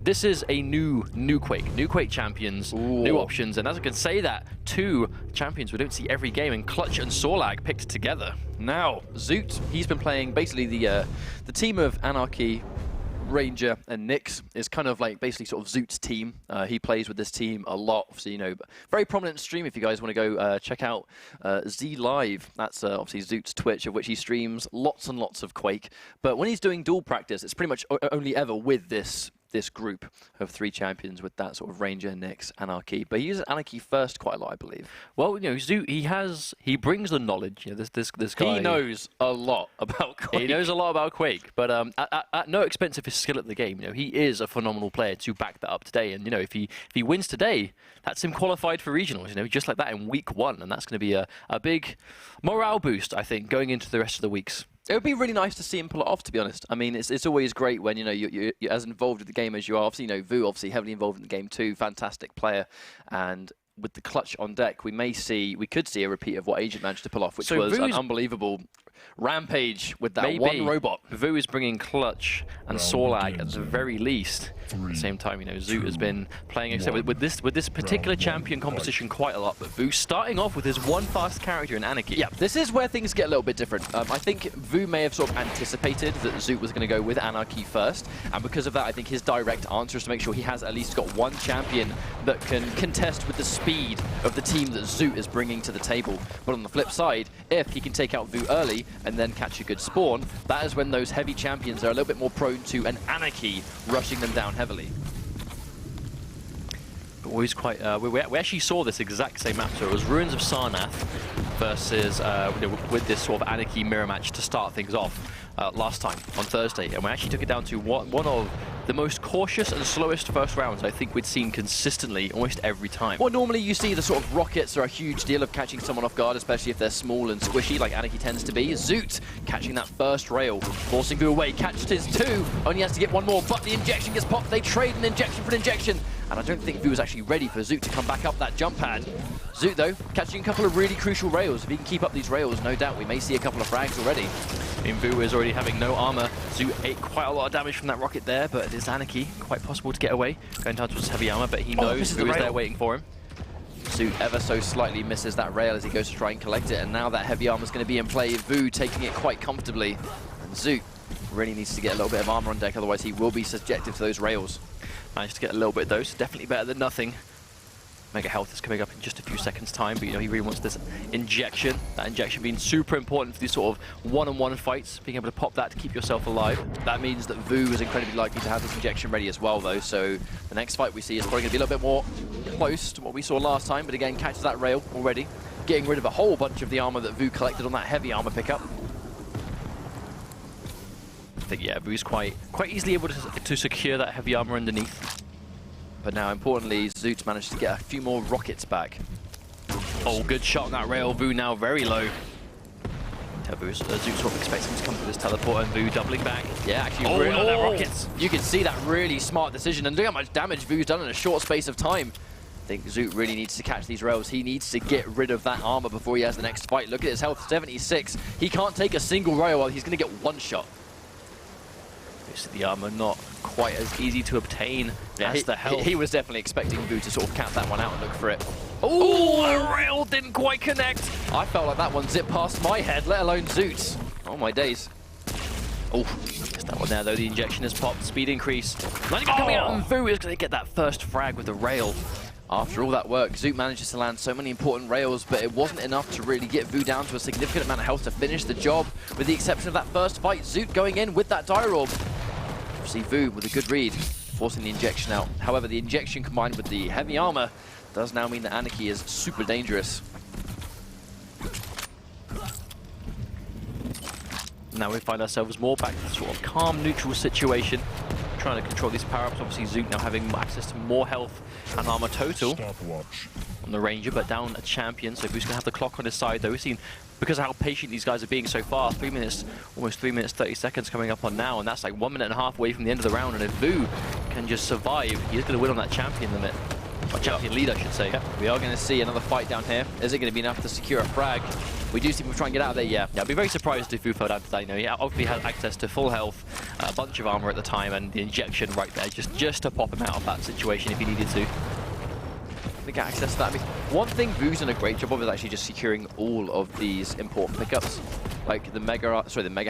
This is a new Quake champions, new options, and as I can say that, two champions we don't see every game, and Clutch and Sorlag picked together. Now, Zoot, he's been playing basically the team of Anarchy, Ranger, and Nyx is kind of like basically sort of Zoot's team. He plays with this team a lot, so you know, very prominent stream if you guys want to go check out Z Live. That's obviously Zoot's Twitch, of which he streams lots and lots of Quake. But when he's doing duel practice, it's pretty much only ever with this group of three champions with that sort of Ranger, Nyx, Anarchy. But he uses Anarchy first quite a lot, I believe. Well, you know, Zoot, he brings the knowledge. You know, this guy. He knows a lot about Quake. He knows a lot about Quake, but at no expense of his skill at the game. You know, he is a phenomenal player to back that up today. And you know, if he wins today, that's him qualified for regionals. You know, just like that in week 1, and that's going to be a big morale boost, I think, going into the rest of the weeks. It would be really nice to see him pull it off, to be honest. I mean, it's always great when, you know, you're as involved with the game as you are. Obviously, you know, Vo obviously heavily involved in the game too, fantastic player. And with the Clutch on deck, we could see a repeat of what Agent managed to pull off, which was an unbelievable rampage with that one robot. Vo is bringing Clutch and Sorlag at the very least. At the same time, you know, Zoot has been playing with this particular champion composition quite a lot. But Vo starting off with his one fast character in Anarchy. Yeah, this is where things get a little bit different. I think Vo may have sort of anticipated that Zoot was going to go with Anarchy first, and because of that, I think his direct answer is to make sure he has at least got one champion that can contest with the speed of the team that Zoot is bringing to the table. But on the flip side, if he can take out Vo early and then catch a good spawn, that is when those heavy champions are a little bit more prone to an Anarchy rushing them down heavily. But always quite. We actually saw this exact same map, so it was Ruins of Sarnath versus with this sort of Anarchy mirror match to start things off last time on Thursday, and we actually took it down to one of the most cautious and slowest first rounds I think we'd seen consistently almost every time. Well, normally you see the sort of rockets are a huge deal of catching someone off guard, especially if they're small and squishy like Anarchy tends to be. Zoot catching that first rail, forcing Vo away, catched his 2, only has to get one more, but the injection gets popped. They trade an injection for an injection, and I don't think Vo was actually ready for Zoot to come back up that jump pad. Zoot, though, catching a couple of really crucial rails. If he can keep up these rails, no doubt we may see a couple of frags already. Vo is already having no armor. Zoot ate quite a lot of damage from that rocket there, but it is Anarchy. Quite possible to get away. Going down towards heavy armor, but he knows Vo is there waiting for him. Zoot ever so slightly misses that rail as he goes to try and collect it, and now that heavy armor is going to be in play. Vo taking it quite comfortably, and Zoot really needs to get a little bit of armor on deck, otherwise he will be subjective to those rails. Managed to get a little bit though, so definitely better than nothing. Mega health is coming up in just a few seconds time, but you know, he really wants this injection. That injection being super important for these sort of one-on-one fights, being able to pop that to keep yourself alive. That means that Vo is incredibly likely to have this injection ready as well though, so the next fight we see is probably going to be a little bit more close to what we saw last time, but again, catches that rail already, getting rid of a whole bunch of the armor that Vo collected on that heavy armor pickup. I think, yeah, Vo's quite easily able to secure that heavy armor underneath. But now, importantly, Zoot's managed to get a few more rockets back. Oh, good shot on that rail. Vo now very low. Zoot's sort of expecting him to come through this teleport, and Vo doubling back. Yeah, actually, rockets. You can see that really smart decision, and look how much damage Vo's done in a short space of time. I think Zoot really needs to catch these rails. He needs to get rid of that armor before he has the next fight. Look at his health, 76. He can't take a single rail while he's going to get one shot. The armor not quite as easy to obtain as the health. He was definitely expecting Vo to sort of cap that one out and look for it. Oh, a rail didn't quite connect. I felt like that one zipped past my head, let alone Zoot's. Oh my days. Oh, missed that one there though. The injection has popped, speed increase. Not even coming out, and Vo is going to get that first frag with the rail. After all that work, Zoot manages to land so many important rails, but it wasn't enough to really get Vo down to a significant amount of health to finish the job. With the exception of that first fight, Zoot going in with that dire orb. Obviously Vo with a good read, forcing the injection out. However, the injection combined with the heavy armor does now mean that Anarchy is super dangerous. Now we find ourselves more back to the sort of calm, neutral situation, trying to control these power-ups. Obviously Zoot now having access to more health and armor total on the Ranger, but down a champion, so Vo's going to have the clock on his side though. We've seen, because of how patient these guys are being so far, 3 minutes, almost 3 minutes 30 seconds coming up on now, and that's like 1.5 minutes away from the end of the round, and if Vo can just survive, he's going to win on that champion limit. Or champion lead, I should say. Yep. We are going to see another fight down here. Is it going to be enough to secure a frag? We do see people try and get out of there, yeah. Yeah, I'd be very surprised if Vo0 fell down to that. You know, he obviously had access to full health, a bunch of armor at the time, and the injection right there, just to pop him out of that situation if he needed to. To get access to that. I mean, one thing Vo's done a great job of is actually just securing all of these important pickups, like the mega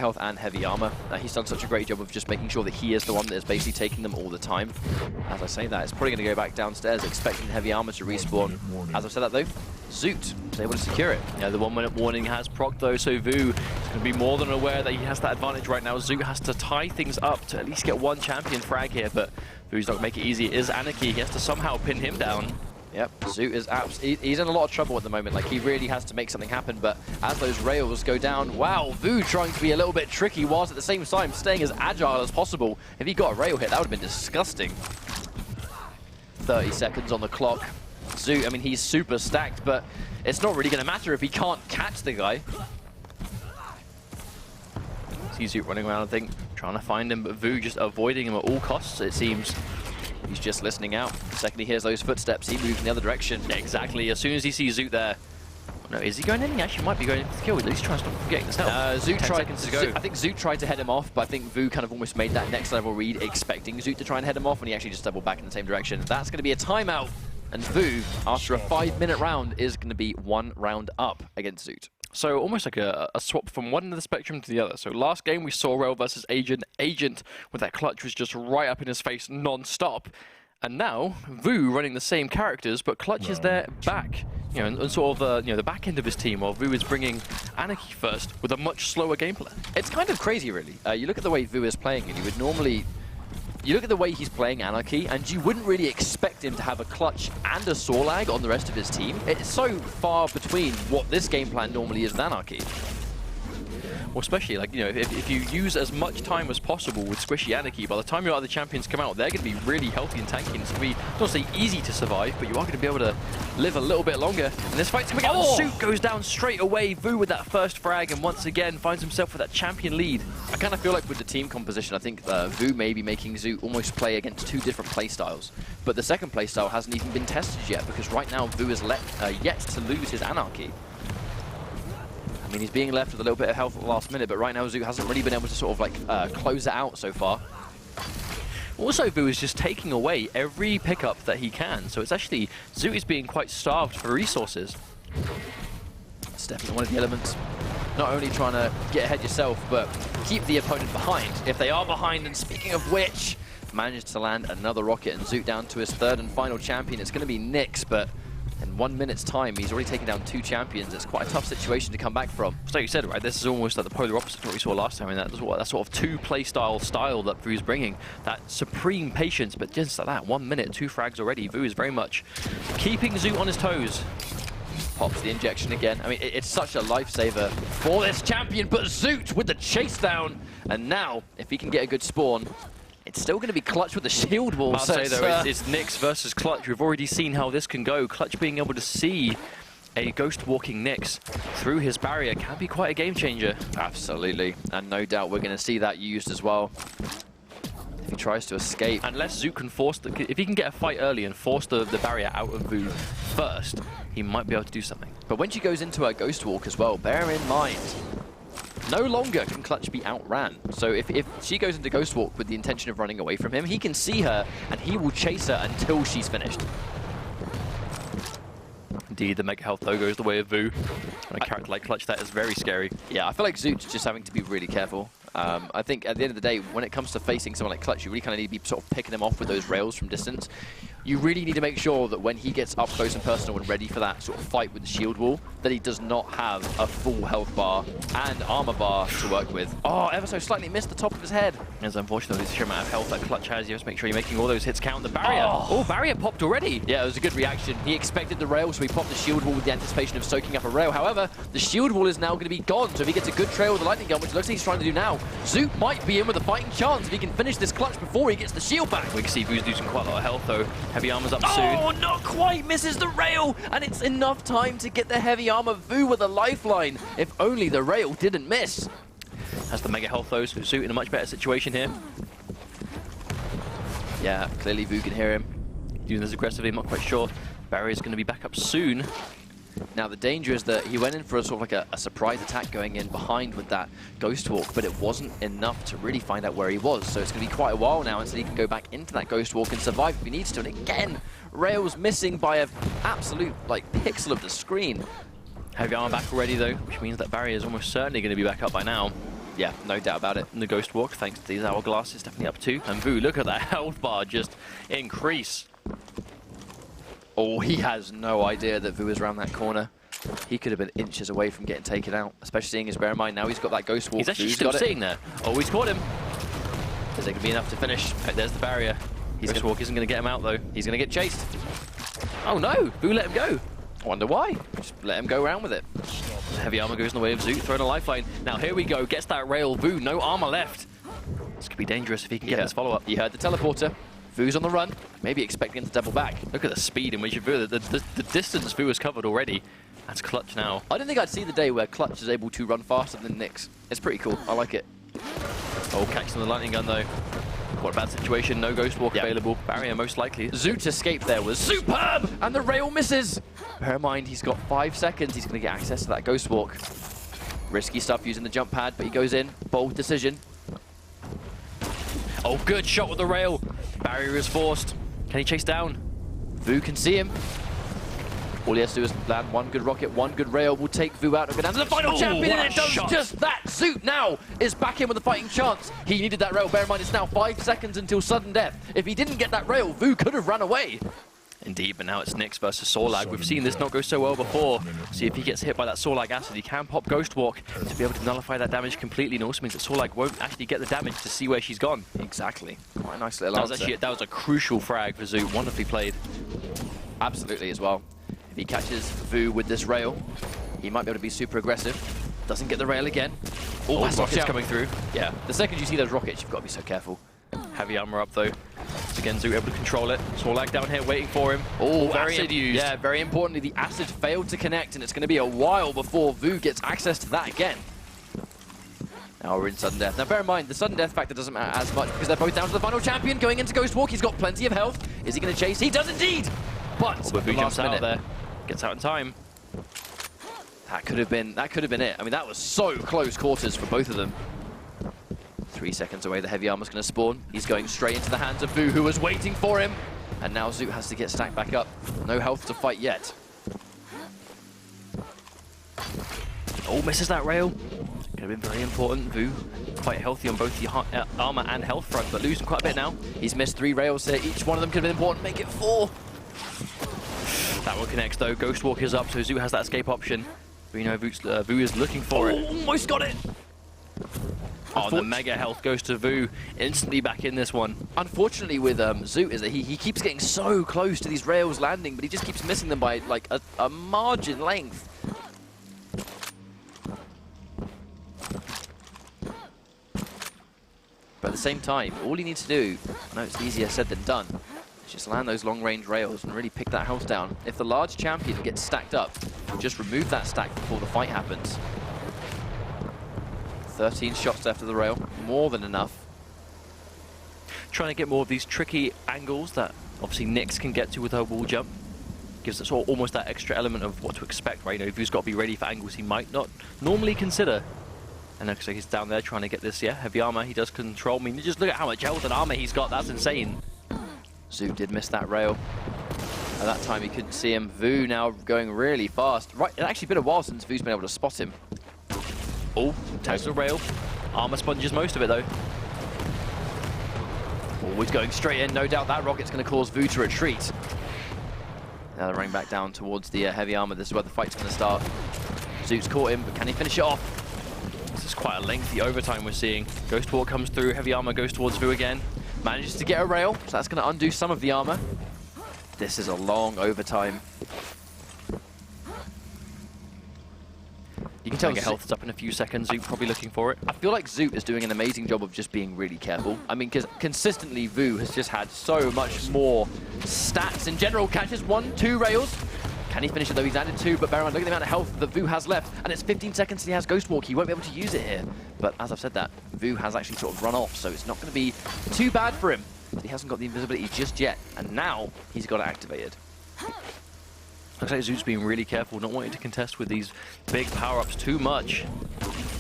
health and heavy armor. He's done such a great job of just making sure that he is the one that is basically taking them all the time. As I say that, it's probably going to go back downstairs, expecting the heavy armor to respawn. As I've said that though, Zoot is able to secure it. Yeah, the 1 minute warning has proc though, so Vo is going to be more than aware that he has that advantage right now. Zoot has to tie things up to at least get one champion frag here, but Vo's not going to make it easy. It is Anarchy. He has to somehow pin him down. Yep, Zoot is he's in a lot of trouble at the moment. Like, he really has to make something happen, but as those rails go down, wow, Vo trying to be a little bit tricky whilst at the same time staying as agile as possible. If he got a rail hit, that would have been disgusting. 30 seconds on the clock. Zoot, I mean, he's super stacked, but it's not really going to matter if he can't catch the guy. See Zoot running around, I think, trying to find him, but Vo just avoiding him at all costs, it seems. He's just listening out. The second he hears those footsteps, he moves in the other direction. Exactly. As soon as he sees Zoot there. No, is he going in? He actually might be going in for the kill. At least trying to stop getting this help. Zoot 10 seconds to go. I think Zoot tried to head him off, but I think Vo kind of almost made that next level read, expecting Zoot to try and head him off, and he actually just doubled back in the same direction. That's going to be a timeout, and Vo, after a 5-minute round, is going to be 1 round up against Zoot. So almost like a swap from one end of the spectrum to the other. So last game we saw Rail versus Agent. Agent with that clutch was just right up in his face non-stop. And now, Vo running the same characters, but Clutch is there back, you know, and sort of the back end of his team, while Vo is bringing Anarchy first with a much slower gameplay. It's kind of crazy, really. You look at the way Vo is playing, and you would normally... You look at the way he's playing Anarchy, and you wouldn't really expect him to have a Clutch and a Sorlag on the rest of his team. It's so far between what this game plan normally is with Anarchy. Well, especially, like, you know, if you use as much time as possible with Squishy Anarchy, by the time your other champions come out, they're going to be really healthy and tanky. And it's going to be, not to say easy to survive, but you are going to be able to live a little bit longer. And this fight's coming out. Zoot goes down straight away. Vo with that first frag, and once again finds himself with that champion lead. I kind of feel like with the team composition, I think Vo may be making Zoot almost play against 2 different playstyles. But the second playstyle hasn't even been tested yet, because right now Vo is yet to lose his Anarchy. I mean, he's being left with a little bit of health at the last minute, but right now Zoot hasn't really been able to sort of like close it out so far. Also, Vo is just taking away every pickup that he can, so it's actually, Zoot is being quite starved for resources. It's definitely one of the elements. Not only trying to get ahead yourself, but keep the opponent behind. If they are behind, and speaking of which, managed to land another rocket, and Zoot down to his 3rd and final champion. It's going to be Nyx, but in 1 minute's time, he's already taken down 2 champions. It's quite a tough situation to come back from. So like you said, right, this is almost like the polar opposite to what we saw last time. I mean, that sort of 2 play style that Vo's bringing. That supreme patience, but just like that, 1 minute, 2 frags already. Vo is very much keeping Zoot on his toes. Pops the injection again. I mean, it's such a lifesaver for this champion, but Zoot with the chase down. And now, if he can get a good spawn, it's still going to be Clutch with the shield wall. I'll say though, it's Nyx versus Clutch. We've already seen how this can go. Clutch being able to see a ghost walking Nyx through his barrier can be quite a game changer. Absolutely, and no doubt we're going to see that used as well. If he tries to escape. Unless Zoot can force, if he can get a fight early and force the barrier out of Vo first, he might be able to do something. But when she goes into her ghost walk as well, bear in mind, no longer can Clutch be outran. So if she goes into Ghost Walk with the intention of running away from him, he can see her and he will chase her until she's finished. Indeed, the Mega Health though goes the way of Vo. And a character like Clutch, that is very scary. Yeah, I feel like Zoot's just having to be really careful. I think at the end of the day, when it comes to facing someone like Clutch, you really kind of need to be sort of picking him off with those rails from distance. You really need to make sure that when he gets up close and personal and ready for that sort of fight with the shield wall, that he does not have a full health bar and armor bar to work with. Oh, ever so slightly missed the top of his head. It's unfortunately the sheer amount of health that Clutch has. You have to make sure you're making all those hits count. The barrier. Oh, barrier popped already. Yeah, it was a good reaction. He expected the rail, so he popped the shield wall with the anticipation of soaking up a rail. However, the shield wall is now going to be gone, so if he gets a good trail with the lightning gun, which looks like he's trying to do now, Zoot might be in with a fighting chance if he can finish this Clutch before he gets the shield back. We can see Vo's losing quite a lot of health though. Heavy armor's up soon. Oh, not quite misses the rail, and it's enough time to get the heavy armor. Vo with a lifeline. If only the rail didn't miss. Has the Mega Health though, so Zoot in a much better situation here. Yeah, clearly Vo can hear him. doing this aggressively. I'm not quite sure. Barrier's going to be back up soon. Now the danger is that he went in for a sort of like a surprise attack going in behind with that Ghost Walk, but it wasn't enough to really find out where he was. So it's going to be quite a while now until he can go back into that Ghost Walk and survive if he needs to. And again, Rails missing by an absolute like pixel of the screen. Heavy armor back already though, which means that Barrier is almost certainly going to be back up by now. Yeah, no doubt about it. And the Ghost Walk, thanks to these hourglasses, definitely up too. And Vo, look at that health bar just increase. Oh, he has no idea that Vo is around that corner. He could have been inches away from getting taken out, especially seeing his bear in mind. Now he's got that Ghost Walk. He's actually still sitting there. Oh, he's caught him. Is it going to be enough to finish? Right, there's the Barrier. Ghost Walk isn't going to get him out though. He's going to get chased. Oh no, Vo let him go. I wonder why. Just let him go around with it. Heavy armor goes in the way of Zoot, throwing a lifeline. Now here we go, gets that rail. Vo, no armor left. This could be dangerous if he can get this follow-up. He heard the teleporter. Vo's on the run, maybe expecting him to double back. Look at the speed in which Vo, the distance Vo has covered already. That's Clutch now. I don't think I'd see the day where Clutch is able to run faster than Nyx. It's pretty cool. I like it. Oh, catching the lightning gun though. What a bad situation. No Ghost Walk available. Barrier most likely. Zoot's escape there was superb, and the rail misses. Bear in mind, he's got 5 seconds. He's going to get access to that Ghost Walk. Risky stuff using the jump pad, but he goes in. Bold decision. Oh, good shot with the rail. Barrier is forced. Can he chase down? Vo can see him. All he has to do is land one good rocket, one good rail will take Vo out and go down to the final champion, and it does just that. Zoot now is back in with a fighting chance. He needed that rail. Bear in mind, it's now 5 seconds until sudden death. If he didn't get that rail, Vo could have run away. Indeed, but now it's Nyx versus Sorlag. We've seen this not go so well before. See if he gets hit by that Sorlag acid. He can pop Ghost Walk to be able to nullify that damage completely, and also means that Sorlag won't actually get the damage to see where she's gone. Exactly. Quite a nice little answer. That was a crucial frag for Zoot. Wonderfully played. Absolutely as well. If he catches Vo with this rail, he might be able to be super aggressive. Doesn't get the rail again. Oh, rockets coming through. Yeah, the second you see those rockets, you've got to be so careful. Heavy armor up though. Again, Zoot able to control it. Sorlag down here waiting for him. Oh, very acid used. Yeah, very importantly, the acid failed to connect, and it's going to be a while before Vo gets access to that again. Now we're in sudden death. Now bear in mind, the sudden death factor doesn't matter as much because they're both down to the final champion going into Ghost Walk. He's got plenty of health. Is he going to chase? He does indeed! But Vo jumps out there. Gets out in time. That could have been it. I mean, that was so close quarters for both of them. 3 seconds away, the heavy armor's going to spawn. He's going straight into the hands of Vo, who was waiting for him. And now Zoot has to get stacked back up. No health to fight yet. Oh, misses that rail. Could have been very important. Vo quite healthy on both the armor and health front, but losing quite a bit now. He's missed 3 rails here. Each one of them could have been important. Make it 4. That one connects though. Ghost Walk is up, so Zoot has that escape option. But you know, Vo is looking for it. Almost got it. Oh, the mega health goes to Vo. Instantly back in this one. Unfortunately with Zoot is that he keeps getting so close to these rails landing, but he just keeps missing them by like a margin length. But at the same time, all he needs to do, I know it's easier said than done, is just land those long-range rails and really pick that health down. If the large champion gets stacked up, just remove that stack before the fight happens. 13 shots left of the rail, more than enough. Trying to get more of these tricky angles that obviously Nyx can get to with her wall jump. Gives us almost that extra element of what to expect, right? You know, Vo's got to be ready for angles he might not normally consider. And looks like he's down there trying to get this, heavy armor. He does control. I mean, just look at how much health and armor he's got. That's insane. Zoot did miss that rail. At that time, he couldn't see him. Vo now going really fast. Right, it's actually been a while since Vo's been able to spot him. Oh, tags the rail. Armor sponges most of it, though. Always going straight in. No doubt that rocket's going to cause Vo to retreat. Now they're running back down towards the heavy armor. This is where the fight's going to start. Zoot's caught him, but can he finish it off? This is quite a lengthy overtime we're seeing. Ghost Walk comes through. Heavy armor goes towards Vo again. Manages to get a rail, so that's going to undo some of the armor. This is a long overtime. You can tell your health is up in a few seconds. Zoot probably looking for it. I feel like Zoot is doing an amazing job of just being really careful. I mean, because consistently Vo has just had so much more stats in general. Catches 1, 2 rails. Can he finish it though? He's added 2, but bear in mind, look at the amount of health that Vo has left. And it's 15 seconds till he has Ghost Walk. He won't be able to use it here. But as I've said that, Vo has actually sort of run off, so it's not going to be too bad for him. He hasn't got the invisibility just yet, and now he's got it activated. Looks like Zoot's being really careful, not wanting to contest with these big power-ups too much.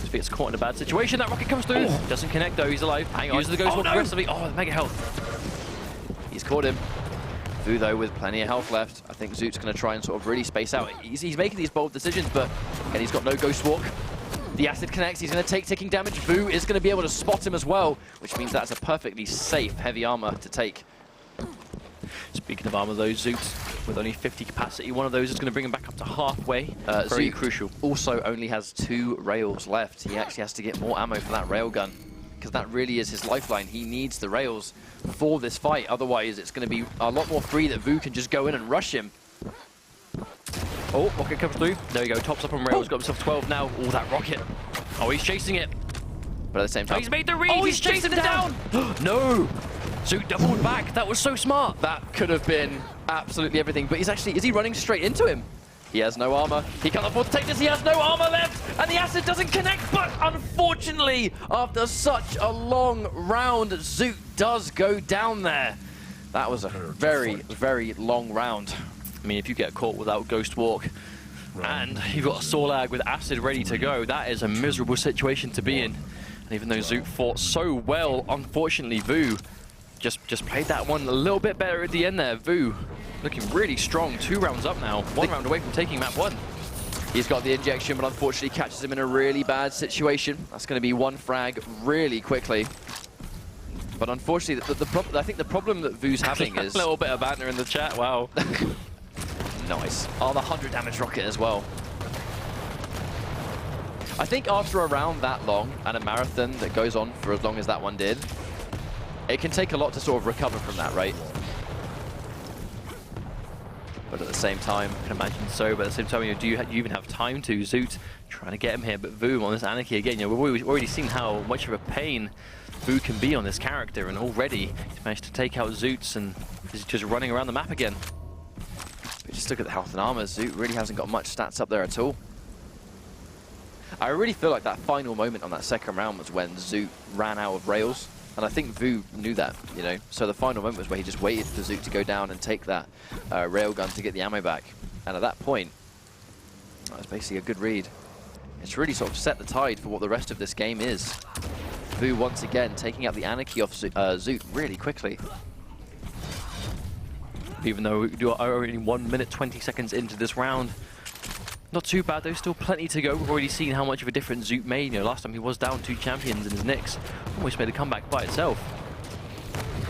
He gets caught in a bad situation. That rocket comes through. Doesn't connect though. He's alive. Hang on. Uses the ghost walk aggressively. Oh, the mega health. He's caught him. Vo, though, with plenty of health left. I think Zoot's going to try and sort of really space out. He's making these bold decisions, but again, he's got no ghost walk. The acid connects. He's going to take ticking damage. Vo is going to be able to spot him as well, which means that's a perfectly safe heavy armor to take. Speaking of armor, though, Zoot, with only 50 capacity, one of those is going to bring him back up to halfway. Very Zoot crucial. Also only has 2 rails left. He actually has to get more ammo for that railgun, because that really is his lifeline. He needs the rails for this fight. Otherwise, it's going to be a lot more free that Vo can just go in and rush him. Oh, rocket comes through. There you go, tops up on rails, got himself 12 now. Oh, that rocket. Oh, he's chasing it. But at the same time... Oh, he's made the read! Oh, he's chasing him down! No! Zoot doubled back. That was so smart. That could have been absolutely everything. But he's actually... Is he running straight into him? He has no armor. He can't afford to take this. He has no armor left. And the acid doesn't connect. But unfortunately, after such a long round, Zoot does go down there. That was a very, very long round. I mean, if you get caught without Ghost Walk and you've got a Solag with acid ready to go, that is a miserable situation to be in. And even though Zoot fought so well, unfortunately, Vo just played that one a little bit better at the end there. Vo looking really strong. 2 rounds up now. 1 round away from taking map 1. He's got the injection, but unfortunately catches him in a really bad situation. That's going to be 1 frag really quickly. But unfortunately, I think the problem that Vo's having is... A little bit of banter in the chat, wow. Nice. Oh, the 100 damage rocket as well. I think after a round that long, and a marathon that goes on for as long as that one did, it can take a lot to sort of recover from that, right? But at the same time... I can imagine so, but at the same time, do you even have time to? Zoot trying to get him here, but Vo on this Anarchy again, we've already seen how much of a pain Vo can be on this character, and already he's managed to take out Zoots and is just running around the map again. But just look at the health and armor. Zoot really hasn't got much stats up there at all. I really feel like that final moment on that second round was when Zoot ran out of rails. And I think Vo knew that, you know. So the final moment was where he just waited for Zoot to go down and take that railgun to get the ammo back. And at that point, that was basically a good read. It's really sort of set the tide for what the rest of this game is. Vo once again taking out the Anarchy off Zoot really quickly. Even though we are only 1 minute 20 seconds into this round. Not too bad though, still plenty to go. We've already seen how much of a difference Zoot made. Last time he was down 2 champions in his Nyx. Almost made a comeback by itself.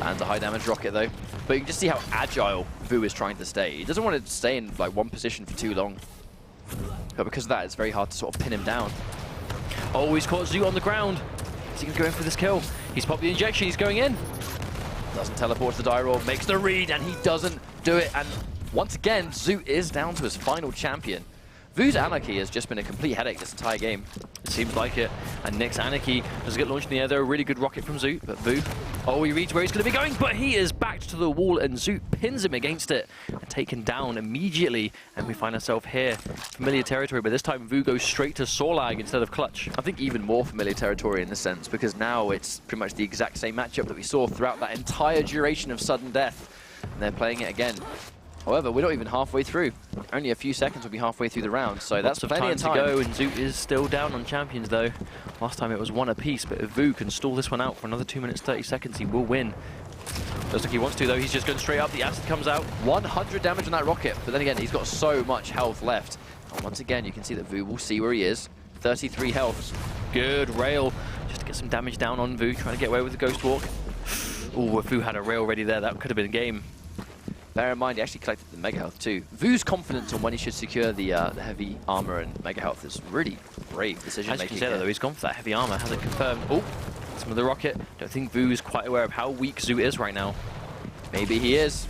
And a high damage rocket though. But you can just see how agile Vo is trying to stay. He doesn't want to stay in like one position for too long. But because of that, it's very hard to sort of pin him down. Oh, he's caught Zoot on the ground. Is he going to go in for this kill? He's popped the injection, he's going in. Doesn't teleport to the die roll, makes the read, and he doesn't do it. And once again, Zoot is down to his final champion. Vo's Anarchy has just been a complete headache this entire game. It seems like it. And Nyx Anarchy does get launched in the air there. A really good rocket from Zoot, but Vo, oh, he reads where he's going to be going, but he is backed to the wall, and Zoot pins him against it and taken down immediately. And we find ourselves here, familiar territory, but this time Vo goes straight to Solag instead of Clutch. I think even more familiar territory in this sense, because now it's pretty much the exact same matchup that we saw throughout that entire duration of sudden death. And they're playing it again. However, we're not even halfway through. Only a few seconds will be halfway through the round, so that's plenty of time to go, and Zoot is still down on champions though. Last time it was 1 apiece, but if Vo can stall this one out for another 2 minutes 30 seconds, he will win. Looks like he wants to though, he's just going straight up, the acid comes out. 100 damage on that rocket, but then again, he's got so much health left. And once again, you can see that Vo will see where he is. 33 health. Good rail, just to get some damage down on Vo, trying to get away with the Ghost Walk. Oh, if Vo had a rail ready there, that could have been a game. Bear in mind, he actually collected the Mega Health too. Vo's confidence on when he should secure the heavy armor and Mega Health is really brave decision making. As you can see though, he's gone for that heavy armor, hasn't confirmed. Oh, some of the rocket. Don't think Vo is quite aware of how weak Zoot is right now. Maybe he is.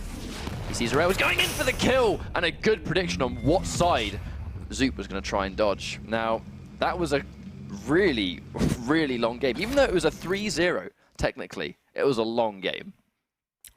He sees a rail, he's going in for the kill, and a good prediction on what side Zoot was going to try and dodge. Now, that was a really, really long game. Even though it was a 3-0, technically, it was a long game.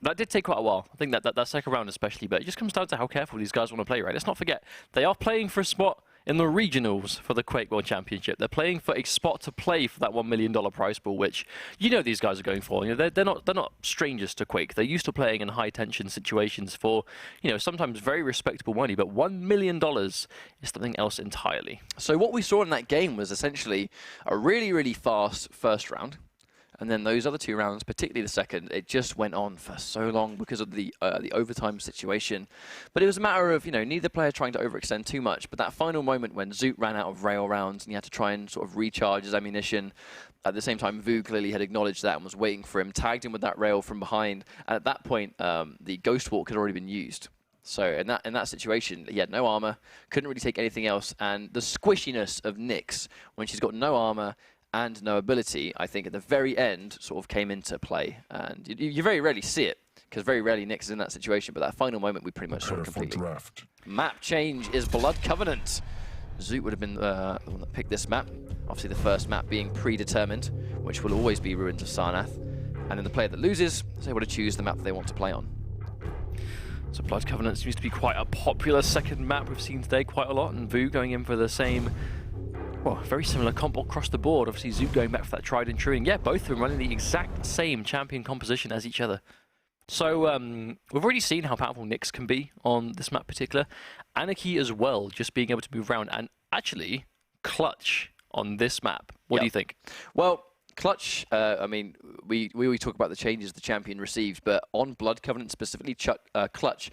That did take quite a while. I think that second round especially, but it just comes down to how careful these guys want to play, right? Let's not forget, they are playing for a spot in the regionals for the Quake World Championship. They're playing for a spot to play for that $1 million prize pool, which you know these guys are going for. You know, they're not strangers to Quake. They're used to playing in high tension situations for, you know, sometimes very respectable money, but $1 million is something else entirely. So what we saw in that game was essentially a really, really fast first round. And then those other 2 rounds, particularly the second, it just went on for so long because of the overtime situation. But it was a matter of, you know, neither player trying to overextend too much. But that final moment when Zoot ran out of rail rounds and he had to try and sort of recharge his ammunition, at the same time, Vo clearly had acknowledged that and was waiting for him, tagged him with that rail from behind. And at that point, the Ghost Walk had already been used. So in that situation, he had no armor, couldn't really take anything else. And the squishiness of Nyx, when she's got no armor and no ability, I think at the very end sort of came into play. And you very rarely see it, because very rarely Nyx is in that situation, but that final moment we pretty much saw completely. Map change is Blood Covenant. Zoot would have been the one that picked this map. Obviously the first map being predetermined, which will always be Ruins of Sarnath. And then the player that loses is able to choose the map that they want to play on. So Blood Covenant seems to be quite a popular second map we've seen today quite a lot, and Vo going in for the same, well, very similar comp across the board. Obviously, Zoot going back for that tried and true. And yeah, both of them running the exact same champion composition as each other. So we've already seen how powerful Nyx can be on this map particular. Anarchy as well, just being able to move around. And actually, Clutch on this map. What do you think? Well, Clutch, I mean, we always talk about the changes the champion received, but on Blood Covenant specifically, Clutch,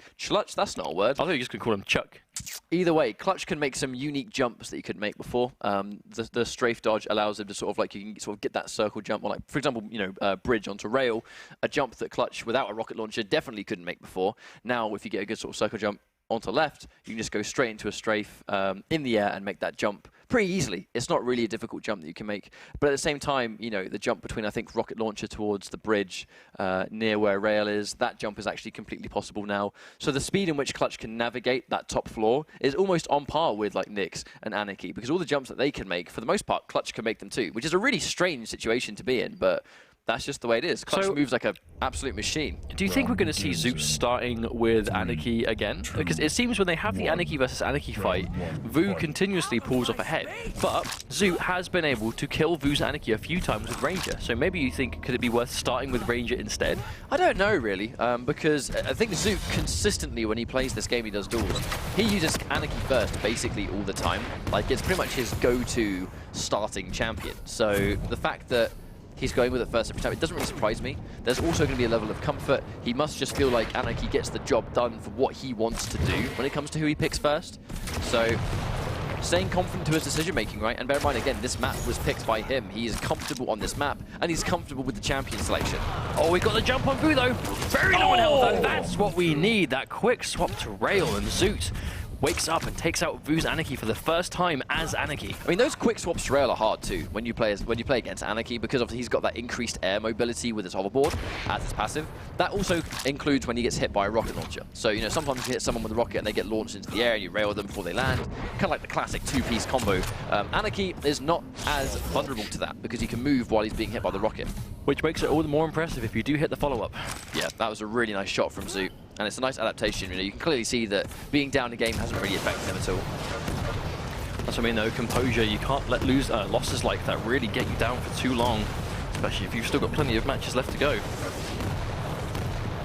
that's not a word. I thought you were just going to call him Chuck. Either way, Clutch can make some unique jumps that you couldn't make before. The strafe dodge allows him to sort of like, you can sort of get that circle jump, or like, for example, you know, bridge onto rail, a jump that Clutch without a rocket launcher definitely couldn't make before. Now, if you get a good sort of circle jump onto left, you can just go straight into a strafe in the air and make that jump pretty easily. It's not really a difficult jump that you can make. But at the same time, you know, the jump between, I think, rocket launcher towards the bridge near where rail is, that jump is actually completely possible now. So the speed in which Clutch can navigate that top floor is almost on par with like Nyx and Anarchy, because all the jumps that they can make, for the most part, Clutch can make them too, which is a really strange situation to be in, but that's just the way it is. Clutch moves like an absolute machine. Do you think we're going to see Zoot starting with Anarchy again? Because it seems when they have the Anarchy versus Anarchy fight, Vo continuously pulls off ahead. But Zoot has been able to kill Vo's Anarchy a few times with Ranger. So maybe you think, could it be worth starting with Ranger instead? I don't know, really. Because I think Zoot consistently, when he plays this game, he does duels. He uses Anarchy first, basically all the time. Like, it's pretty much his go-to starting champion. So the fact that he's going with it first every time, it doesn't really surprise me. There's also going to be a level of comfort. He must just feel like Anarchy gets the job done for what he wants to do when it comes to who he picks first. So, staying confident to his decision-making, right? And bear in mind, again, this map was picked by him. He is comfortable on this map, and he's comfortable with the champion selection. Oh, we got the jump on Vo, though. Very low on health, and that's what we need. That quick swap to rail, and Zoot wakes up and takes out Vo's Anarchy for the first time as Anarchy. I mean, those quick swaps to rail are hard too when you play against Anarchy, because obviously he's got that increased air mobility with his hoverboard as his passive. That also includes when he gets hit by a rocket launcher. So, you know, sometimes you hit someone with a rocket and they get launched into the air and you rail them before they land. Kind of like the classic two-piece combo. Anarchy is not as vulnerable to that because he can move while he's being hit by the rocket. Which makes it all the more impressive if you do hit the follow-up. Yeah, that was a really nice shot from Zoot. And it's a nice adaptation. You know, you can clearly see that being down a game hasn't really affected him at all. That's what I mean, though. Composure. You can't let losses like that really get you down for too long, especially if you've still got plenty of matches left to go.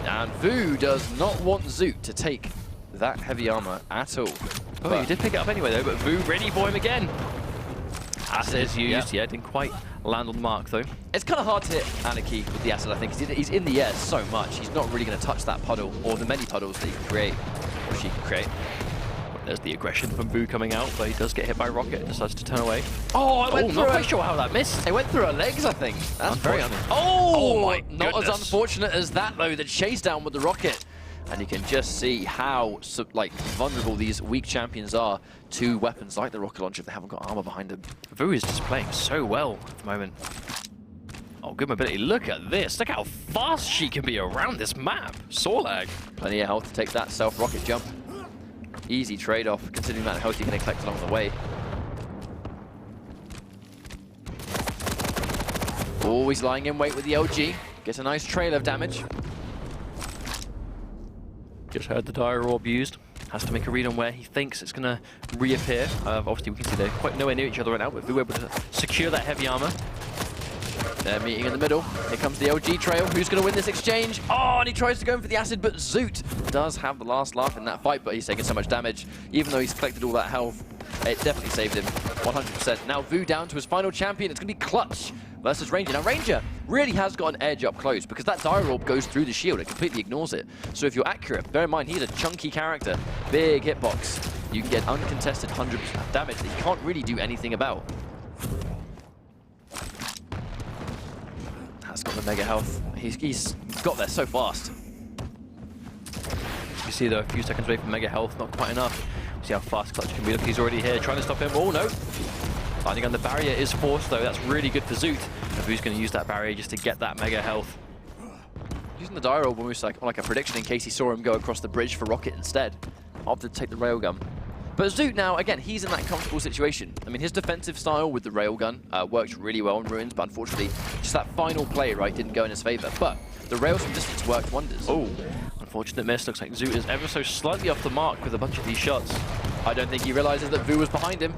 And Vo does not want Zoot to take that heavy armor at all. Oh, you did pick it up anyway, though. But Vo ready for him again. Acid is used. Yeah, didn't quite land on the mark, though. It's kind of hard to hit Anarchy with the acid, I think. He's in the air so much. He's not really going to touch that puddle or the many puddles that he can create, or she can create. There's the aggression from Vo coming out, but he does get hit by a rocket and decides to turn away. Oh, I went through not quite sure how that missed. It went through her legs, I think. That's very Oh my not goodness. as unfortunate as that, though. The chase down with the rocket. And you can just see how vulnerable these weak champions are to weapons like the rocket launcher if they haven't got armor behind them. Vo is just playing so well at the moment. Oh, good mobility. Look at this. Look how fast she can be around this map. Sorlag. Plenty of health to take that self-rocket jump. Easy trade-off, considering that health you're going to collect along the way. Always lying in wait with the LG. Gets a nice trail of damage. Just heard the Dire Orb used. Has to make a read on where he thinks it's going to reappear. Obviously, we can see they're quite nowhere near each other right now, but Vo able to secure that heavy armor. They're meeting in the middle. Here comes the LG trail. Who's going to win this exchange? Oh, and he tries to go in for the acid, but Zoot does have the last laugh in that fight, but he's taking so much damage. Even though he's collected all that health, it definitely saved him 100%. Now Vo down to his final champion. It's going to be Clutch versus Ranger. Now Ranger really has got an edge up close because that Dire Orb goes through the shield. It completely ignores it. So if you're accurate, bear in mind he's a chunky character. Big hitbox. You can get uncontested 100% damage that you can't really do anything about. Has got the mega health. He's got there so fast. You see though, a few seconds away from mega health, not quite enough. See how fast Clutch can be. Look, he's already here, trying to stop him. Oh no! Finding on the barrier is forced though. That's really good for Zoot. And Vo's going to use that barrier just to get that mega health. Using the Dire Orb almost like a prediction in case he saw him go across the bridge for Rocket instead. Opted to take the railgun. But Zoot now, again, he's in that comfortable situation. I mean, his defensive style with the railgun worked really well in Ruins, but unfortunately, just that final play, right, didn't go in his favor. But the rails from distance worked wonders. Oh, unfortunate miss. Looks like Zoot is ever so slightly off the mark with a bunch of these shots. I don't think he realizes that Vo was behind him.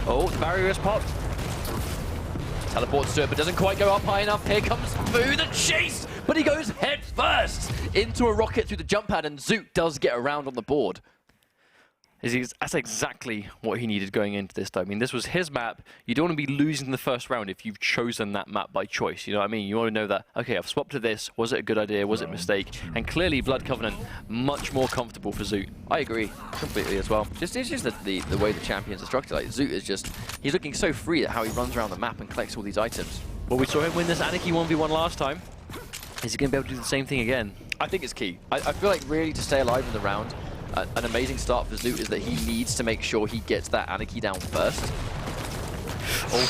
Oh, the barrier is popped. Teleports to it, but doesn't quite go up high enough. Here comes Vo, the chase! But he goes head first into a rocket through the jump pad, and Zoot does get around on the board. That's exactly what he needed going into this, though. I mean, this was his map. You don't want to be losing the first round if you've chosen that map by choice. You know what I mean? You want to know that, okay, I've swapped to this. Was it a good idea? Was it a mistake? And clearly, Blood Covenant, much more comfortable for Zoot. I agree completely as well. It's just the way the champions are structured. Like, Zoot is just, he's looking so free at how he runs around the map and collects all these items. Well, we saw him win this Anarchy 1v1 last time. Is he going to be able to do the same thing again? I think it's key. I feel like really to stay alive in the round, an amazing start for Zoot is that he needs to make sure he gets that Anarchy down first.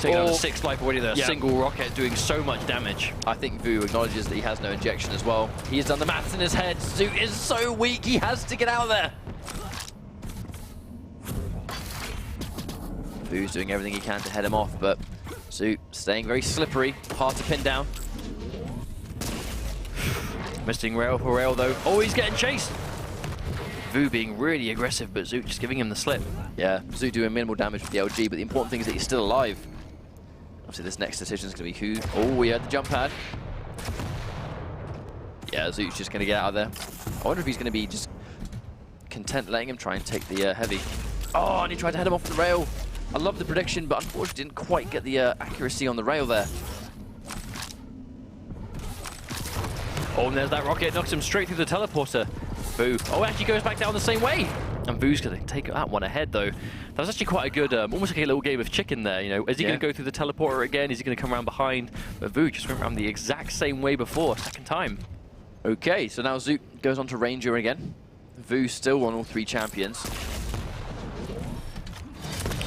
Taking out 6 life already there. Yeah. Single rocket doing so much damage. I think Vo acknowledges that he has no injection as well. He's done the maths in his head. Zoot is so weak, he has to get out there. Vo's doing everything he can to head him off, but Zoot staying very slippery, hard to pin down. Missing rail for rail though. Oh, he's getting chased. Vo being really aggressive, but Zoot just giving him the slip. Yeah, Zoot doing minimal damage with the LG, but the important thing is that he's still alive. Obviously, this next decision is going to be who. Oh, we had the jump pad. Yeah, Zoot's just going to get out of there. I wonder if he's going to be just content letting him try and take the heavy. Oh, and he tried to head him off the rail. I love the prediction, but unfortunately didn't quite get the accuracy on the rail there. Oh, and there's that rocket, knocks him straight through the teleporter. Vo. Oh, actually goes back down the same way. And Vo's going to take that one ahead, though. That was actually quite a good, almost like a little game of chicken there, you know. Is he going to go through the teleporter again? Is he going to come around behind? But Vo just went around the exact same way before, second time. Okay, so now Zoot goes on to Ranger again. Vo still on all 3 champions.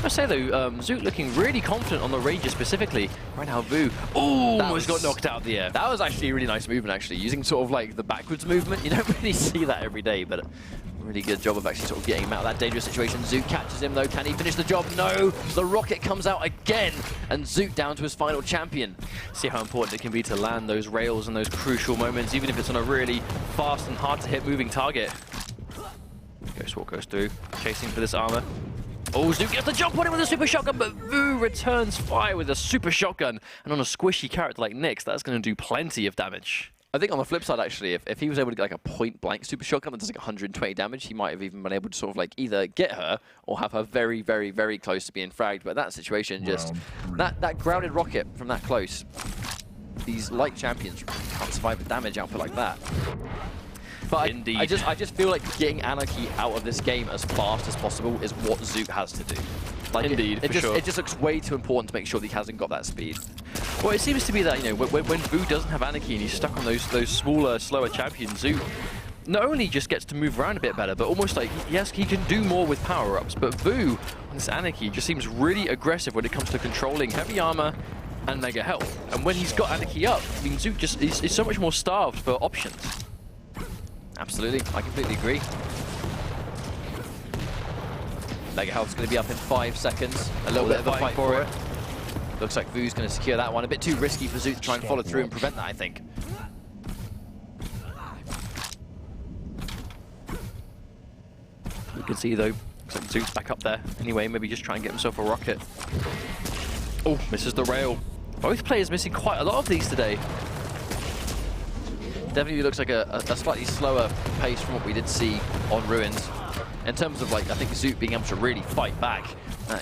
I say though, Zoot looking really confident on the Ranger specifically. Right now, Vo almost got knocked out of the air. That was actually a really nice movement, actually. Using sort of like the backwards movement. You don't really see that every day, but a really good job of actually sort of getting him out of that dangerous situation. Zoot catches him though. Can he finish the job? No! The rocket comes out again, and Zoot down to his final champion. See how important it can be to land those rails in those crucial moments, even if it's on a really fast and hard to hit moving target. Ghostwalk goes through, chasing for this armor. Oh, Zoot gets the jump on him with a super shotgun, but Vo returns fire with a super shotgun. And on a squishy character like Nyx, that's going to do plenty of damage. I think on the flip side, actually, if he was able to get like a point-blank super shotgun that does like 120 damage, he might have even been able to sort of like either get her or have her very, very, very close to being fragged. But that situation, just that grounded rocket from that close, these light champions can't survive the damage output like that. But indeed. I just feel like getting Anarchy out of this game as fast as possible is what Zoot has to do. Like indeed, for sure. It just looks way too important to make sure that he hasn't got that speed. Well, it seems to be that, you know, when Vo doesn't have Anarchy and he's stuck on those smaller, slower champions, Zoot not only just gets to move around a bit better, but almost like, yes, he can do more with power-ups, but Vo on this Anarchy just seems really aggressive when it comes to controlling heavy armor and mega health. And when he's got Anarchy up, I mean, Zoot just is so much more starved for options. Absolutely, I completely agree. Mega health's going to be up in 5 seconds. A little bit of a fight for it. Looks like Vo's going to secure that one. A bit too risky for Zoot to try and follow through and prevent that, I think. You can see though, looks like Zoot's back up there. Anyway, maybe just try and get himself a rocket. Oh, misses the rail. Both players missing quite a lot of these today. Definitely looks like a slightly slower pace from what we did see on Ruins. In terms of, like, I think Zoot being able to really fight back,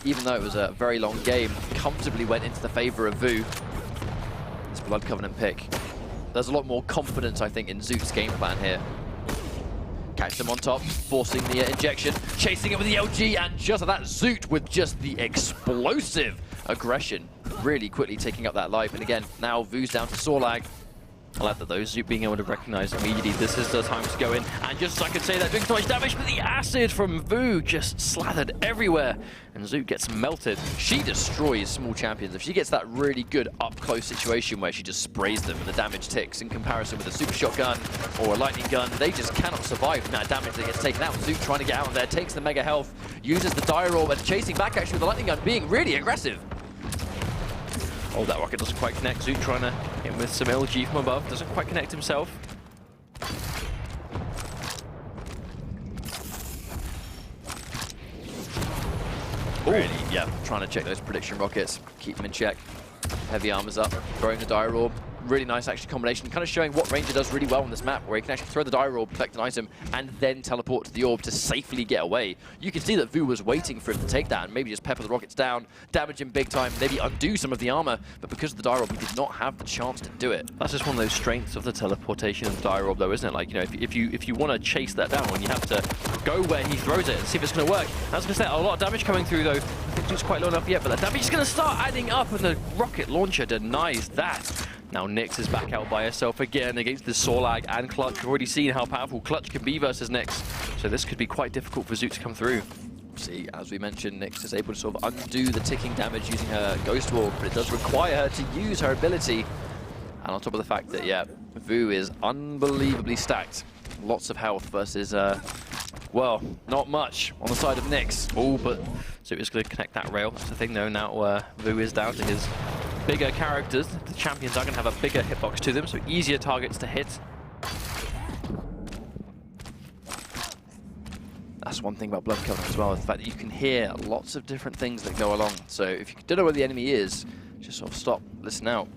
even though it was a very long game, comfortably went into the favor of Vo. This Blood Covenant pick. There's a lot more confidence, I think, in Zoot's game plan here. Catch them on top, forcing the injection, chasing it with the LG, and just like that, Zoot with just the explosive aggression, really quickly taking up that life. And again, now Vo's down to Sorlag. I like that though, Zoot being able to recognize immediately this is the time to go in. And just as I could say that, doing so much damage, but the acid from Vo just slathered everywhere. And Zoot gets melted. She destroys small champions. If she gets that really good up-close situation where she just sprays them and the damage ticks in comparison with a super shotgun or a lightning gun, they just cannot survive from that damage that gets taken out. Zoot trying to get out of there, takes the mega health, uses the dire orb and chasing back actually with the lightning gun, being really aggressive. Oh, that rocket doesn't quite connect. Zoot trying to hit him with some LG from above. Doesn't quite connect himself. Really, yeah, trying to check those prediction rockets. Keep them in check. Heavy armor's up, throwing the dire orb. Really nice actually combination, kind of showing what Ranger does really well on this map, where he can actually throw the dire orb, collect an item, and then teleport to the orb to safely get away. You can see that Vo was waiting for him to take that and maybe just pepper the rockets down, damage him big time, maybe undo some of the armor, but because of the dire orb, he did not have the chance to do it. That's just one of those strengths of the teleportation of the dire orb though, isn't it? Like, you know, if you want to chase that down, you have to go where he throws it and see if it's going to work. I was going to say, a lot of damage coming through though. I think it's quite low enough yet, but that damage is going to start adding up and the rocket launcher denies that. Now Nyx is back out by herself again against the Sorlag and Clutch. We've already seen how powerful Clutch can be versus Nyx, so this could be quite difficult for Zoot to come through. See, as we mentioned, Nyx is able to sort of undo the ticking damage using her Ghost Orb, but it does require her to use her ability. And on top of the fact that, yeah, Vo is unbelievably stacked. Lots of health versus, well, not much on the side of Nyx. Oh, but Zoot is going to connect that rail. That's the thing though, now Vo is down to his bigger characters. The champions are going to have a bigger hitbox to them, so easier targets to hit. That's one thing about Blood Covenant as well, is the fact that you can hear lots of different things that go along. So if you don't know where the enemy is, just sort of stop, listen out.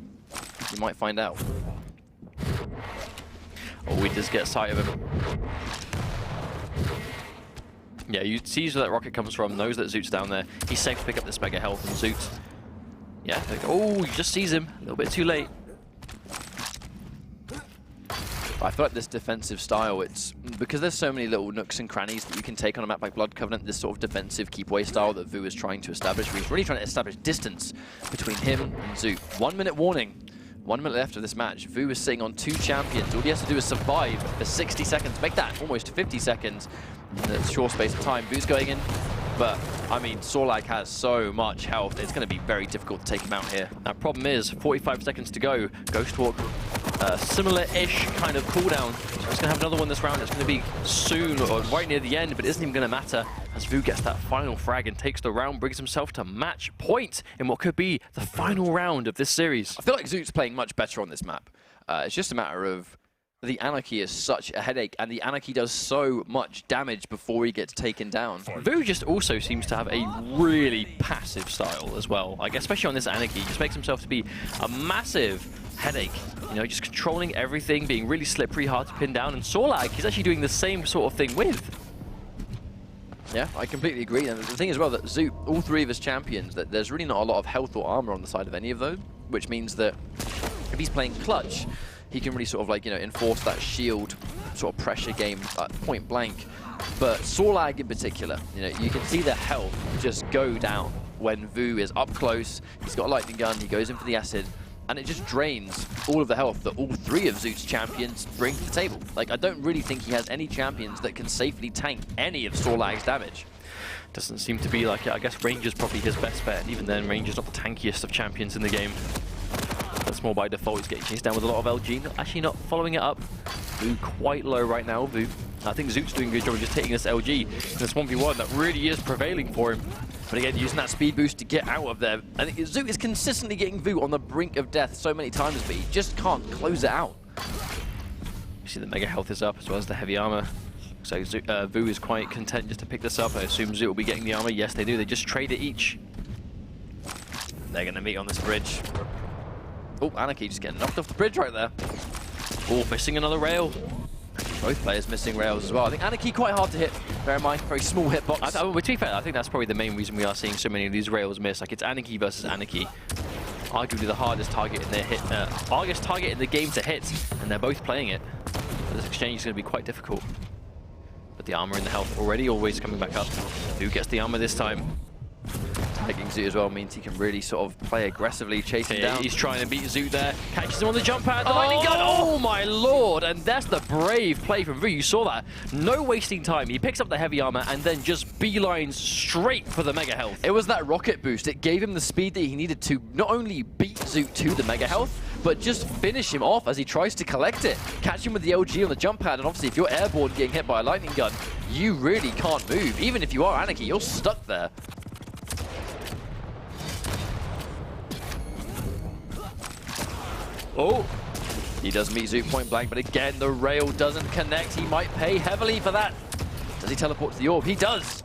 You might find out. Oh, we just get sight of him. Yeah, you see where that rocket comes from, knows that Zoot's down there. He's safe to pick up this mega health, and Zoot, yeah, oh, he just sees him. A little bit too late. But I feel like this defensive style, it's because there's so many little nooks and crannies that you can take on a map like Blood Covenant, this sort of defensive keep away style that Vo is trying to establish. He's really trying to establish distance between him and Zoot. 1 minute warning. 1 minute left of this match. Vo is sitting on 2 champions. All he has to do is survive for 60 seconds, make that almost 50 seconds in a short space of time. Vo's going in. But, I mean, Sorlag has so much health, it's going to be very difficult to take him out here. Now, problem is, 45 seconds to go. Ghost Walk, similar-ish kind of cooldown. So it's going to have another one this round. It's going to be soon, or right near the end, but it isn't even going to matter as Vo gets that final frag and takes the round, brings himself to match point in what could be the final round of this series. I feel like Zoot's playing much better on this map. It's just a matter of the Anarchy is such a headache, and the Anarchy does so much damage before he gets taken down. Vo just also seems to have a really passive style as well. Like, especially on this Anarchy, he just makes himself to be a massive headache. You know, just controlling everything, being really slippery, hard to pin down. And Sorlag, he's actually doing the same sort of thing with. Yeah, I completely agree. And the thing as well that Zoot, all 3 of his champions, that there's really not a lot of health or armor on the side of any of those, which means that if he's playing Clutch, he can really sort of, like, you know, enforce that shield sort of pressure game point blank. But Sorlag in particular, you know, you can see the health just go down when Vo is up close. He's got a lightning gun, he goes in for the acid, and it just drains all of the health that all 3 of Zoot's champions bring to the table. Like, I don't really think he has any champions that can safely tank any of Sorlag's damage. Doesn't seem to be like it. I guess Ranger's probably his best bet, and even then, Ranger's not the tankiest of champions in the game. That's more by default. He's getting chased down with a lot of LG. Actually not following it up. Vo quite low right now. Vo, I think Zoot's doing a good job of just taking this LG in this 1v1 that really is prevailing for him. But again, using that speed boost to get out of there. I think Zoot is consistently getting Vo on the brink of death so many times, but he just can't close it out. You see the mega health is up as well as the heavy armor. So Vo is quite content just to pick this up. I assume Zoot will be getting the armor. Yes, they do. They just trade it each. They're going to meet on this bridge. Oh, Anarchy just getting knocked off the bridge right there. Oh, missing another rail. Both players missing rails as well. I think Anarchy quite hard to hit. Bear in mind, very small hitbox. To be fair, I think that's probably the main reason we are seeing so many of these rails miss. Like, it's Anarchy versus Anarchy. Arguably the hardest target in their hardest target in the game to hit, and they're both playing it. So this exchange is going to be quite difficult. But the armor and the health already always coming back up. Who gets the armor this time? Tagging Zoot as well means he can really sort of play aggressively, chasing down. He's trying to beat Zoot there. Catches him on the jump pad. The lightning gun. Oh my lord! And that's the brave play from Vo. You saw that. No wasting time. He picks up the heavy armor and then just beelines straight for the mega health. It was that rocket boost. It gave him the speed that he needed to not only beat Zoot to the mega health, but just finish him off as he tries to collect it. Catch him with the LG on the jump pad, and obviously if you're airborne getting hit by a lightning gun, you really can't move. Even if you are Anarchy, you're stuck there. Oh, he does meet Zoot point blank, but again, the rail doesn't connect. He might pay heavily for that. Does he teleport to the orb? He does.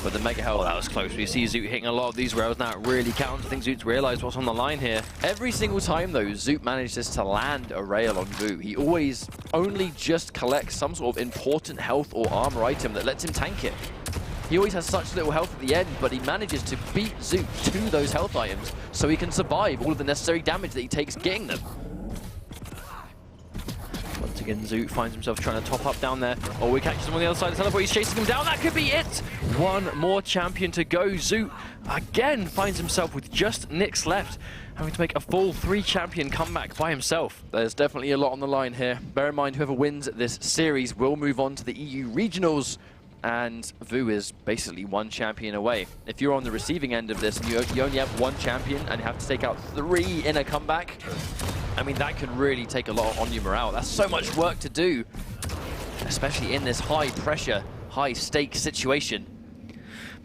But the mega health. Oh, that was close. We see Zoot hitting a lot of these rails now. It really counts. I think Zoot's realized what's on the line here. Every single time, though, Zoot manages to land a rail on Vo, he always only just collects some sort of important health or armor item that lets him tank it. He always has such little health at the end, but he manages to beat Zoot to those health items so he can survive all of the necessary damage that he takes getting them. Once again, Zoot finds himself trying to top up down there. Oh, he catches him on the other side of the teleport. He's chasing him down. That could be it. One more champion to go. Zoot again finds himself with just Nyx left, having to make a full 3-champion comeback by himself. There's definitely a lot on the line here. Bear in mind, whoever wins this series will move on to the EU regionals. And Vo is basically 1 champion away. If you're on the receiving end of this and you only have 1 champion and you have to take out 3 in a comeback, I mean, that can really take a lot on your morale. That's so much work to do, especially in this high pressure, high stakes situation.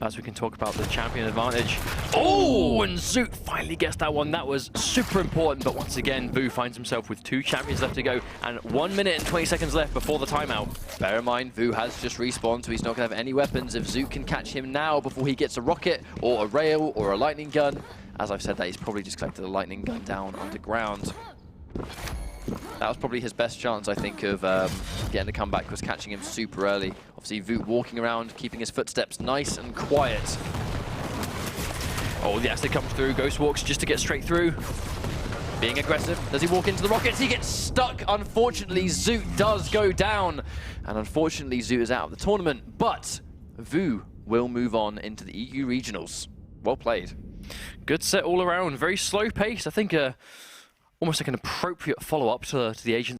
As we can talk about the champion advantage. Oh, and Zoot finally gets that one. That was super important, but once again, Vo finds himself with 2 champions left to go and 1 minute and 20 seconds left before the timeout. Bear in mind, Vo has just respawned, so he's not going to have any weapons. If Zoot can catch him now before he gets a rocket or a rail or a lightning gun, as I've said that, he's probably just collected a lightning gun down underground. That was probably his best chance, I think, of getting the comeback, was catching him super early. Obviously, Vo walking around, keeping his footsteps nice and quiet. Oh, the acid comes through. Ghost walks just to get straight through. Being aggressive. Does he walk into the rockets? He gets stuck. Unfortunately, Zoot does go down. And unfortunately, Zoot is out of the tournament. But Vo will move on into the EU regionals. Well played. Good set all around. Very slow pace. I think almost like an appropriate follow-up to the Asian